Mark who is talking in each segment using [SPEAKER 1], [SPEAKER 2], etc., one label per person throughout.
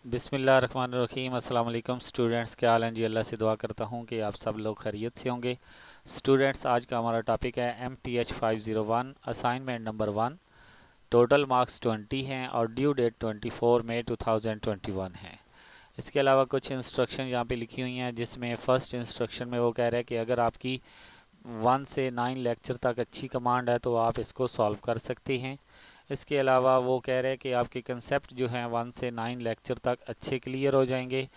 [SPEAKER 1] बिस्मिल्लाहिर्रहमानिर्रहीम। अस्सलाम वालेकुम स्टूडेंट्स, क्या हाल हैं जी। अल्लाह से दुआ करता हूँ कि आप सब लोग खैरियत से होंगे। स्टूडेंट्स, आज का हमारा टॉपिक है MTH 501 assignment number 1। Total marks 20 हैं और ड्यू डेट 24 मई 2021 है। इसके अलावा कुछ इंस्ट्रक्शन यहाँ पे लिखी हुई हैं, जिसमें फ़र्स्ट इंस्ट्रक्शन में वो कह रहा है कि अगर आपकी 1 से 9 लेक्चर तक अच्छी कमांड है तो आप इसको सॉल्व कर सकते हैं। इसके अलावा वो कह रहे हैं कि आपके कंसेप्ट जो हैं 1 से 9 लेक्चर तक अच्छे क्लियर हो जाएंगे।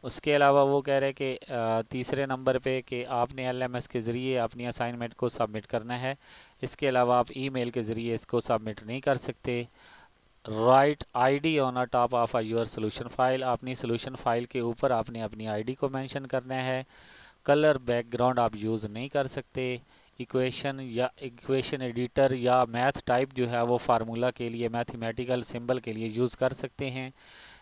[SPEAKER 1] उसके अलावा वो कह रहे हैं कि तीसरे नंबर पे कि आपने LMS के ज़रिए अपनी असाइनमेंट को सबमिट करना है। इसके अलावा आप ईमेल के ज़रिए इसको सबमिट नहीं कर सकते। Right ID on a top of your solution file, अपनी सोल्यूशन फाइल के ऊपर आपने अपनी ID को मेंशन करना है। कलर बैकग्राउंड आप यूज़ नहीं कर सकते। इक्वेशन या इक्वेशन एडिटर या मैथ टाइप जो है वो फार्मूला के लिए, मैथमेटिकल सिंबल के लिए यूज़ कर सकते हैं।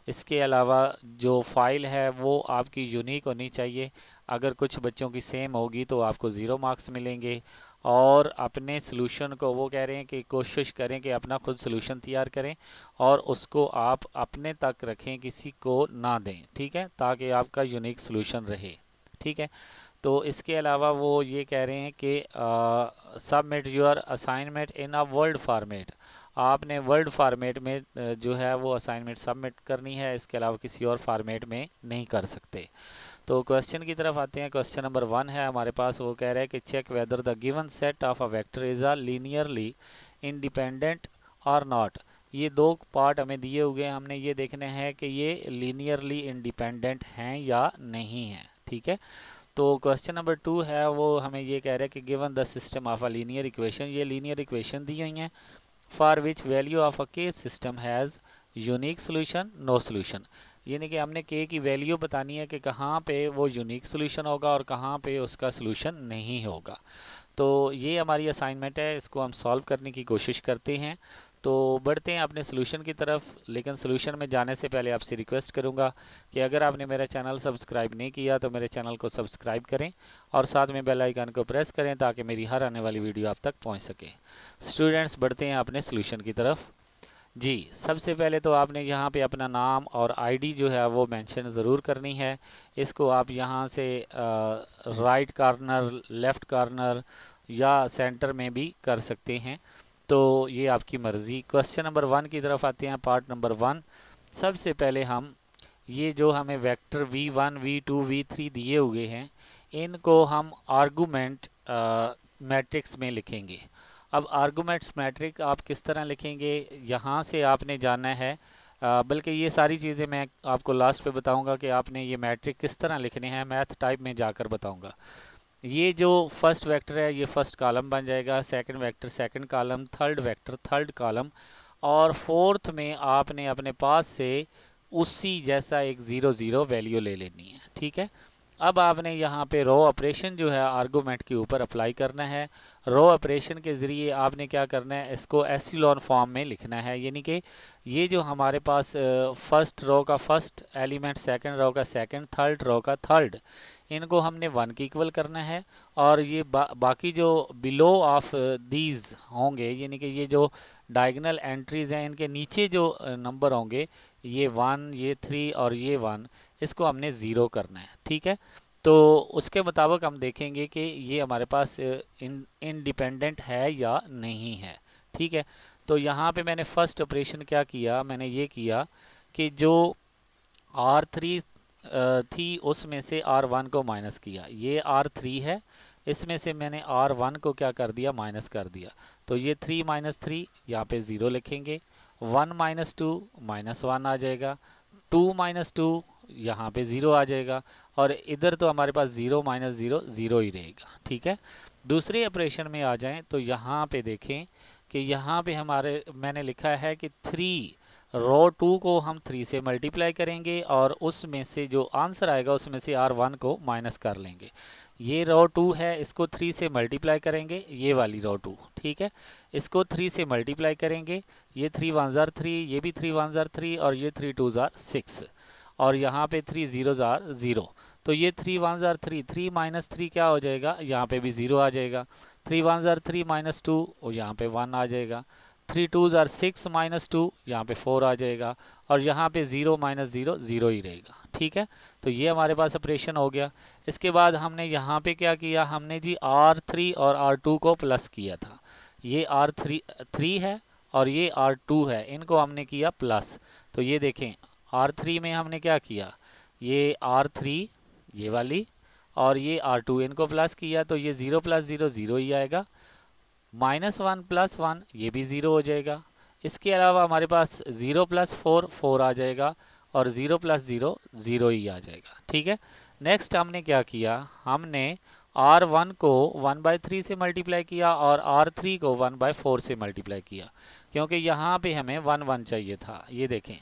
[SPEAKER 1] इसके अलावा जो फाइल है वो आपकी यूनिक होनी चाहिए। अगर कुछ बच्चों की सेम होगी तो आपको 0 मार्क्स मिलेंगे। और अपने सोल्यूशन को वो कह रहे हैं कि कोशिश करें कि अपना खुद सोल्यूशन तैयार करें और उसको आप अपने तक रखें, किसी को ना दें, ठीक है, ताकि आपका यूनिक सोल्यूशन रहे। ठीक है। तो इसके अलावा वो ये कह रहे हैं कि submit your assignment in a word format, आपने वर्ड फार्मेट में जो है वो असाइनमेंट सबमिट करनी है। इसके अलावा किसी और फार्मेट में नहीं कर सकते। तो क्वेश्चन की तरफ आते हैं। क्वेश्चन नंबर 1 है हमारे पास। वो कह रहा है कि check whether the given set of a vector is a linearly independent or not. ये दो पार्ट हमें दिए हुए हैं, हमने ये देखना है कि ये लीनियरली इंडिपेंडेंट हैं या नहीं हैं। ठीक है। तो क्वेश्चन नंबर 2 है वो हमें ये कह रहा है कि given the system of a linear equation, ये लीनियर इक्वेशन दी हुई हैं, for which value of a के system has unique solution no solution. यानी कि हमने के की वैल्यू बतानी है कि कहाँ पे वो यूनिक सोल्यूशन होगा और कहाँ पे उसका सोल्यूशन नहीं होगा। तो ये हमारी असाइनमेंट है, इसको हम सॉल्व करने की कोशिश करते हैं। तो बढ़ते हैं अपने सोल्यूशन की तरफ। लेकिन सोल्यूशन में जाने से पहले आपसे रिक्वेस्ट करूंगा कि अगर आपने मेरा चैनल सब्सक्राइब नहीं किया तो मेरे चैनल को सब्सक्राइब करें और साथ में बेल आइकन को प्रेस करें ताकि मेरी हर आने वाली वीडियो आप तक पहुंच सके। स्टूडेंट्स, बढ़ते हैं अपने सोल्यूशन की तरफ। जी, सबसे पहले तो आपने यहाँ पे अपना नाम और ID जो है वो मेंशन ज़रूर करनी है। इसको आप यहाँ से राइट कॉर्नर, लेफ़्ट कॉर्नर या सेंटर में भी कर सकते हैं, तो ये आपकी मर्ज़ी। क्वेश्चन नंबर 1 की तरफ आते हैं, पार्ट नंबर 1। सबसे पहले हम ये जो हमें वेक्टर V1 V2 V3 दिए हुए हैं, इनको हम आर्गूमेंट मैट्रिक्स में लिखेंगे। अब आर्गूमेंट्स मैट्रिक आप किस तरह लिखेंगे, यहाँ से आपने जाना है। बल्कि ये सारी चीज़ें मैं आपको लास्ट पे बताऊंगा कि आपने ये मैट्रिक किस तरह लिखने हैं, मैथ टाइप में जाकर बताऊंगा। ये जो फर्स्ट वेक्टर है ये फर्स्ट कॉलम बन जाएगा, second vector second column, third vector third column, और फोर्थ में आपने अपने पास से उसी जैसा एक 0 0 वैल्यू ले लेनी है। ठीक है। अब आपने यहाँ पे रो ऑपरेशन जो है आर्गूमेंट के ऊपर अप्लाई करना है। रो ऑपरेशन के ज़रिए आपने क्या करना है, इसको एसिलॉन फॉर्म में लिखना है। यानी कि ये जो हमारे पास फर्स्ट रो का फर्स्ट एलिमेंट, सेकंड रो का सेकंड, थर्ड रो का थर्ड, इनको हमने 1 के इक्वल करना है। और ये बाकी जो बिलो ऑफ दीज होंगे, यानी कि ये जो डायगोनल एंट्रीज हैं, इनके नीचे जो नंबर होंगे, ये 1, ये 3 और ये 1, इसको हमने 0 करना है। ठीक है। तो उसके मुताबिक हम देखेंगे कि ये हमारे पास इंडिपेंडेंट है या नहीं है। ठीक है। तो यहाँ पे मैंने फर्स्ट ऑपरेशन क्या किया, मैंने ये किया कि जो R3 थी उसमें से R1 को माइनस किया। ये R3 है, इसमें से मैंने R1 को क्या कर दिया, माइनस कर दिया। तो ये 3 माइनस 3 यहाँ पे 0 लिखेंगे। 1 माइनस 2 माइनस 1 आ जाएगा। 2 माइनस 2 यहाँ पे 0 आ जाएगा। और इधर तो हमारे पास 0 माइनस 0 0 ही रहेगा। ठीक है। दूसरे ऑपरेशन में आ जाएं तो यहाँ पे देखें कि यहाँ पे हमारे मैंने लिखा है कि 3 रो 2 को हम 3 से मल्टीप्लाई करेंगे और उसमें से जो आंसर आएगा उसमें से R1 को माइनस कर लेंगे। ये रो 2 है, इसको 3 से मल्टीप्लाई करेंगे, ये वाली रो 2। ठीक है। इसको 3 से मल्टीप्लाई करेंगे, ये 3 1 ज़ार 3, ये भी 3 1 ज़ार 3 और ये 3 2 ज़ार 6, और यहाँ पे 3 0 ज़ार 0। तो ये 3 1 ज़ार 3, 3 माइनस 3 क्या हो जाएगा, यहाँ पे भी 0 आ जाएगा। 3 1 ज़ार 3 माइनस 2 और यहाँ पे 1 आ जाएगा। 3 2s आर 6 -2, यहाँ पे 4 आ जाएगा, और यहाँ पे 0 - 0 0 ही रहेगा। ठीक है, तो ये हमारे पास ऑपरेशन हो गया। इसके बाद हमने यहाँ पे क्या किया, हमने जी R3 और R2 को प्लस किया था। ये R3 है और ये R2 है, इनको हमने किया प्लस। तो ये देखें R3 में हमने क्या किया, ये R3 ये वाली और ये R2 इनको प्लस किया, तो ये 0 + 0 0 ही आएगा। -1 + 1 ये भी 0 हो जाएगा। इसके अलावा हमारे पास 0 + 4 4 आ जाएगा, और 0 + 0 0 ही आ जाएगा। ठीक है, नेक्स्ट हमने क्या किया, हमने R1 को 1/3 से मल्टीप्लाई किया और R3 को 1/4 से मल्टीप्लाई किया, क्योंकि यहाँ पे हमें 1 1 चाहिए था। ये देखें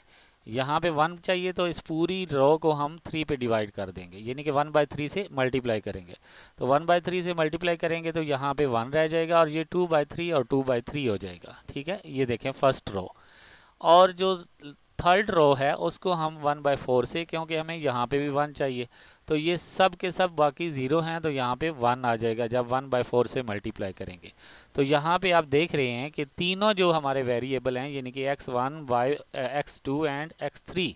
[SPEAKER 1] यहाँ पे 1 चाहिए, तो इस पूरी रो को हम 3 पे डिवाइड कर देंगे, यानी कि 1/3 से मल्टीप्लाई करेंगे। तो 1/3 से मल्टीप्लाई करेंगे तो यहाँ पे 1 रह जाएगा, और ये 2/3 और 2/3 हो जाएगा। ठीक है, ये देखें फर्स्ट रो। और जो थर्ड रो है उसको हम 1/4 से, क्योंकि हमें यहाँ पे भी 1 चाहिए, तो ये सब के सब बाकी 0 हैं, तो यहाँ पे 1 आ जाएगा जब 1/4 से मल्टीप्लाई करेंगे। तो यहाँ पे आप देख रहे हैं कि तीनों जो हमारे वेरिएबल हैं, यानी कि x1 x2 एंड x3,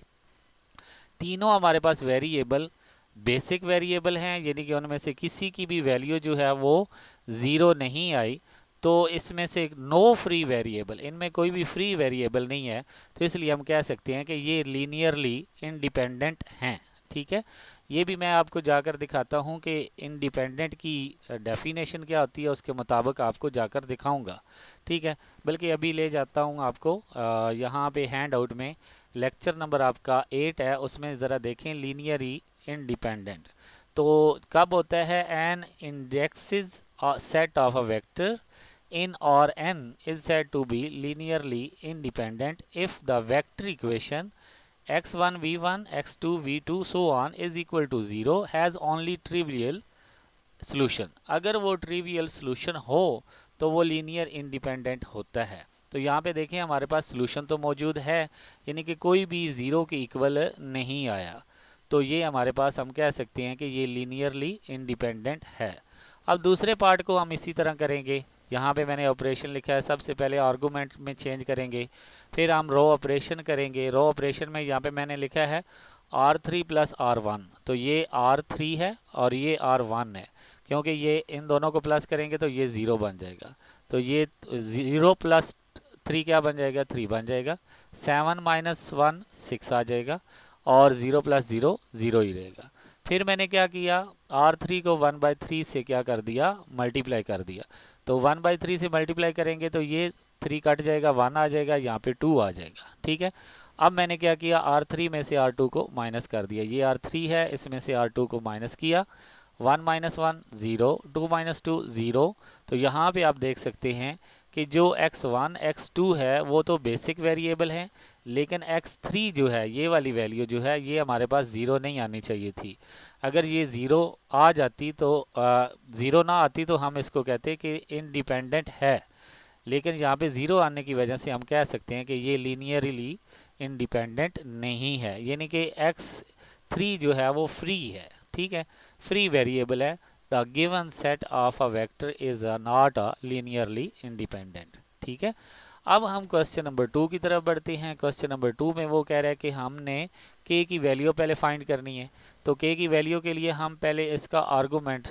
[SPEAKER 1] तीनों हमारे पास वेरिएबल बेसिक वेरिएबल हैं, यानी कि उनमें से किसी की भी वैल्यू जो है वो 0 नहीं आई। तो इसमें से नो फ्री वेरिएबल, इनमें कोई भी फ्री वेरिएबल नहीं है, तो इसलिए हम कह सकते हैं कि ये लीनियरली इंडिपेंडेंट हैं। ठीक है, ये भी मैं आपको जाकर दिखाता हूँ कि इंडिपेंडेंट की डेफिनेशन क्या होती है, उसके मुताबिक आपको जाकर दिखाऊंगा। ठीक है, बल्कि अभी ले जाता हूँ आपको यहाँ पे हैंड आउट में लेक्चर नंबर आपका 8 है, उसमें ज़रा देखें लीनियरली इंडिपेंडेंट। तो कब होता है, an indexes set of a vector in or n is said to be linearly independent if the vector equation x1 v1 x2 v2 so on is equal to 0 has only trivial solution। अगर वो trivial solution हो तो वो linear independent होता है। तो यहाँ पे देखें हमारे पास सोल्यूशन तो मौजूद है, यानी कि कोई भी 0 के इक्वल नहीं आया, तो ये हमारे पास हम कह सकते हैं कि ये लीनियरली इंडिपेंडेंट है। अब दूसरे पार्ट को हम इसी तरह करेंगे। यहाँ पे मैंने ऑपरेशन लिखा है, सबसे पहले आर्गूमेंट में चेंज करेंगे, फिर हम रो ऑपरेशन करेंगे। रो ऑपरेशन में यहाँ पे मैंने लिखा है R3 + R1, तो ये R3 है और ये R1 है, क्योंकि ये इन दोनों को प्लस करेंगे तो ये 0 बन जाएगा। तो ये 0 + 3 क्या बन जाएगा, 3 बन जाएगा। 7 - 1 6 आ जाएगा, और 0 + 0 0 ही रहेगा। फिर मैंने क्या किया, R3 को 1/3 से क्या कर दिया, मल्टीप्लाई कर दिया। तो 1/3 से मल्टीप्लाई करेंगे तो ये 3 कट जाएगा, 1 आ जाएगा, यहाँ पे 2 आ जाएगा। ठीक है, अब मैंने क्या किया, R3 में से R2 को माइनस कर दिया। ये R3 है, इसमें से R2 को माइनस किया। 1 - 1 0, 2 - 2 0। तो यहाँ पे आप देख सकते हैं कि जो x1 x2 है वो तो बेसिक वेरिएबल हैं, लेकिन x3 जो है, ये वाली वैल्यू जो है, ये हमारे पास 0 नहीं आनी चाहिए थी। अगर ये 0 आ जाती तो 0 ना आती तो हम इसको कहते कि इंडिपेंडेंट है, लेकिन यहाँ पे 0 आने की वजह से हम कह सकते हैं कि ये लीनियरली इंडिपेंडेंट नहीं है, यानी कि x3 जो है वो फ्री है। ठीक है, फ्री वेरिएबल है। The given set of a vector is not a linearly independent. ठीक है, अब हम क्वेश्चन नंबर 2 की तरफ बढ़ते हैं। क्वेश्चन नंबर 2 में वो कह रहा है कि हमने k की वैल्यू पहले फाइंड करनी है। तो k की वैल्यू के लिए हम पहले इसका आर्गूमेंट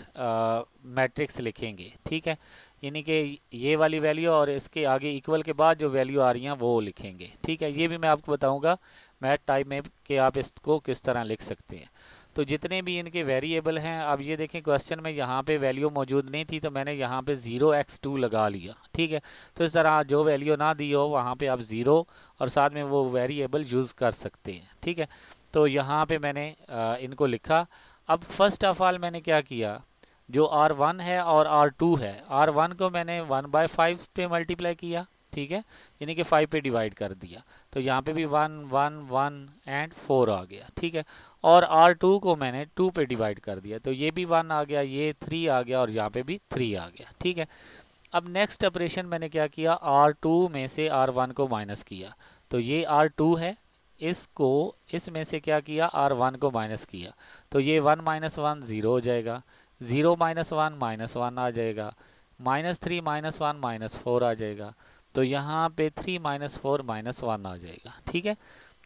[SPEAKER 1] मैट्रिक्स लिखेंगे। ठीक है, यानी कि ये वाली वैल्यू और इसके आगे इक्वल के बाद जो वैल्यू आ रही हैं वो लिखेंगे। ठीक है, ये भी मैं आपको बताऊंगा मैथ टाइप में कि आप इसको किस तरह लिख सकते हैं। तो जितने भी इनके वेरिएबल हैं, अब ये देखें क्वेश्चन में यहाँ पे वैल्यू मौजूद नहीं थी, तो मैंने यहाँ पे 0x2 लगा लिया। ठीक है, तो इस तरह जो वैल्यू ना दी हो वहाँ पे आप 0 और साथ में वो वेरिएबल यूज़ कर सकते हैं। ठीक है, तो यहाँ पे मैंने इनको लिखा। अब फर्स्ट ऑफ ऑल मैंने क्या किया, जो R1 है और R2 है, R1 को मैंने 1/5 पे मल्टीप्लाई किया। ठीक है, यानी कि 5 पे डिवाइड कर दिया, तो यहाँ पे भी 1 1 1 एंड 4 आ गया। ठीक है, और R2 को मैंने 2 पे डिवाइड कर दिया, तो ये भी 1 आ गया, ये 3 आ गया, और यहाँ पे भी 3 आ गया। ठीक है, अब नेक्स्ट ऑपरेशन मैंने क्या किया, R2 में से R1 को माइनस किया, तो ये R2 है, इसको इसमें से क्या किया, R1 को माइनस किया, तो ये 1 - 1 0 हो जाएगा, 0 - 1 -1 आ जाएगा, -3 - 1 -4 आ जाएगा, तो यहाँ पे 3 माइनस 4 माइनस 1 आ जाएगा। ठीक है,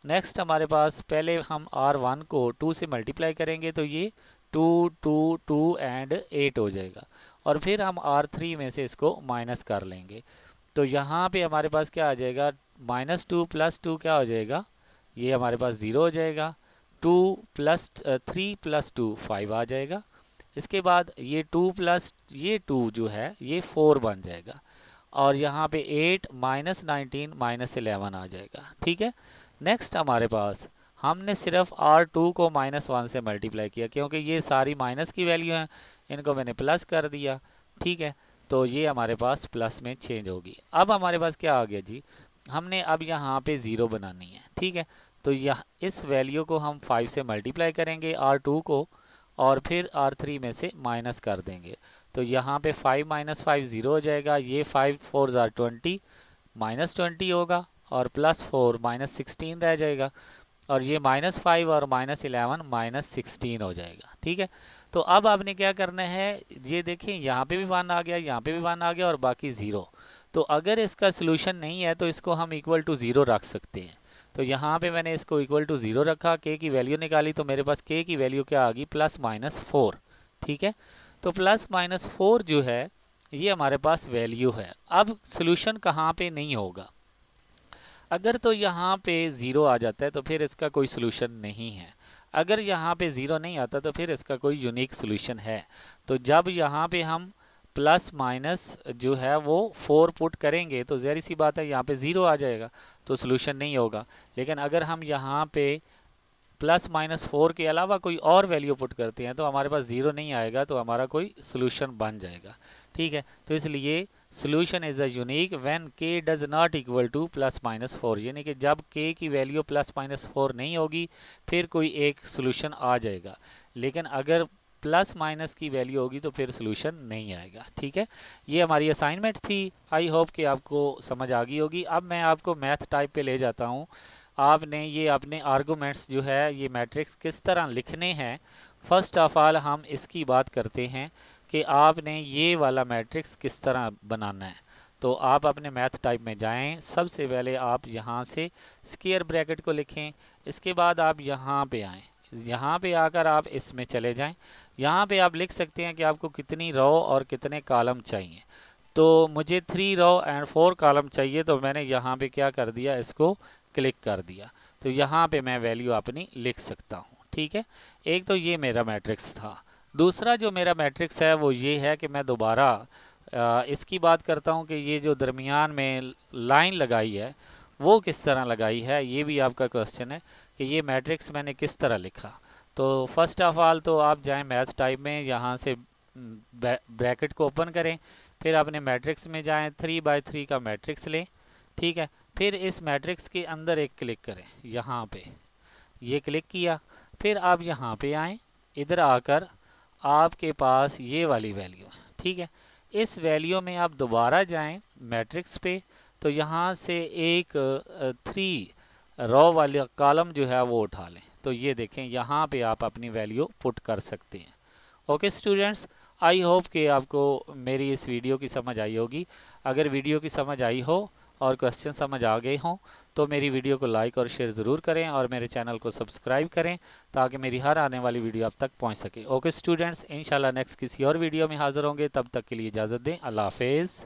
[SPEAKER 1] नेक्स्ट हमारे पास पहले हम R1 को 2 से मल्टीप्लाई करेंगे तो ये 2 2 2 एंड 8 हो जाएगा, और फिर हम R3 में से इसको माइनस कर लेंगे। तो यहाँ पे हमारे पास क्या आ जाएगा, -2 + 2 क्या हो जाएगा, ये हमारे पास 0 हो जाएगा। 2 + 3 + 2 5 आ जाएगा। इसके बाद ये 2 प्लस ये 2 जो है ये 4 बन जाएगा, और यहाँ पे 8 -19 -11 आ जाएगा। ठीक है, नेक्स्ट हमारे पास हमने सिर्फ R2 को -1 से मल्टीप्लाई किया, क्योंकि ये सारी माइनस की वैल्यू हैं, इनको मैंने प्लस कर दिया। ठीक है, तो ये हमारे पास प्लस में चेंज होगी। अब हमारे पास क्या आ गया जी, हमने अब यहाँ पे 0 बनानी है। ठीक है, तो यह इस वैल्यू को हम 5 से मल्टीप्लाई करेंगे R2 को, और फिर R3 में से माइनस कर देंगे। तो यहाँ पे 5 - 5 0 हो जाएगा, ये 5 4 ज़ार 20 -20 होगा, और +4 -16 रह जाएगा, और ये -5 और -11 -16 हो जाएगा। ठीक है, तो अब आपने क्या करना है, ये देखें यहाँ पे भी 1 आ गया, यहाँ पे भी 1 आ गया, और बाकी 0। तो अगर इसका सोल्यूशन नहीं है तो इसको हम = 0 रख सकते हैं। तो यहाँ पे मैंने इसको = 0 रखा, k की वैल्यू निकाली, तो मेरे पास k की वैल्यू क्या आ गई, +-4। ठीक है, तो +-4 जो है ये हमारे पास वैल्यू है। अब सोल्यूशन कहाँ पे नहीं होगा, अगर तो यहाँ पे 0 आ जाता है तो फिर इसका कोई सोल्यूशन नहीं है। अगर यहाँ पे 0 नहीं आता तो फिर इसका कोई यूनिक सोल्यूशन है। तो जब यहाँ पे हम प्लस माइनस जो है वो 4 पुट करेंगे तो ज़ाहिर सी बात है यहाँ पे 0 आ जाएगा, तो सोल्यूशन नहीं होगा। लेकिन अगर हम यहाँ पे +-4 के अलावा कोई और वैल्यू पुट करते हैं तो हमारे पास 0 नहीं आएगा, तो हमारा कोई सोल्यूशन बन जाएगा। ठीक है, तो इसलिए solution is a unique when k does not equal to +-4, यानी कि जब k की वैल्यू +-4 नहीं होगी फिर कोई एक सोल्यूशन आ जाएगा, लेकिन अगर प्लस माइनस की वैल्यू होगी तो फिर सोल्यूशन नहीं आएगा। ठीक है, ये हमारी असाइनमेंट थी, आई होप कि आपको समझ आ गई होगी। अब मैं आपको मैथ टाइप पे ले जाता हूँ। आपने ये अपने आर्गूमेंट्स जो है ये मैट्रिक्स किस तरह लिखने हैं, फर्स्ट ऑफ ऑल हम इसकी बात करते हैं कि आपने ये वाला मैट्रिक्स किस तरह बनाना है। तो आप अपने मैथ टाइप में जाएं, सबसे पहले आप यहाँ से स्क्वायर ब्रैकेट को लिखें, इसके बाद आप यहाँ पे आएँ, यहाँ पे आकर आप इसमें चले जाएं। यहाँ पे आप लिख सकते हैं कि आपको कितनी रो और कितने कॉलम चाहिए। तो मुझे 3 रो एंड 4 कॉलम चाहिए, तो मैंने यहाँ पे क्या कर दिया, इसको क्लिक कर दिया, तो यहाँ पे मैं वैल्यू अपनी लिख सकता हूँ। ठीक है, एक तो ये मेरा मैट्रिक्स था। दूसरा जो मेरा मैट्रिक्स है वो ये है कि मैं दोबारा इसकी बात करता हूँ कि ये जो दरमियान में लाइन लगाई है वो किस तरह लगाई है, ये भी आपका क्वेश्चन है कि ये मैट्रिक्स मैंने किस तरह लिखा। तो फर्स्ट ऑफ ऑल तो आप जाएं मैथ टाइप में, यहाँ से ब्रैकेट को ओपन करें, फिर अपने मैट्रिक्स में जाएं, 3/3 का मैट्रिक्स लें। ठीक है, फिर इस मैट्रिक्स के अंदर एक क्लिक करें, यहाँ पे ये क्लिक किया, फिर आप यहाँ पे आएँ, इधर आकर आपके पास ये वाली वैल्यू है। ठीक है, इस वैल्यू में आप दोबारा जाएं मैट्रिक्स पे, तो यहाँ से एक 3 रो वाले कॉलम जो है वो उठा लें, तो ये देखें यहाँ पे आप अपनी वैल्यू पुट कर सकते हैं। ओके स्टूडेंट्स, आई होप कि आपको मेरी इस वीडियो की समझ आई होगी। अगर वीडियो की समझ आई हो और क्वेश्चन समझ आ गए हों तो मेरी वीडियो को लाइक और शेयर ज़रूर करें, और मेरे चैनल को सब्सक्राइब करें ताकि मेरी हर आने वाली वीडियो आप तक पहुंच सके। ओके स्टूडेंट्स, इंशाल्लाह नेक्स्ट किसी और वीडियो में हाज़िर होंगे, तब तक के लिए इजाज़त दें। अल्लाह हाफिज़।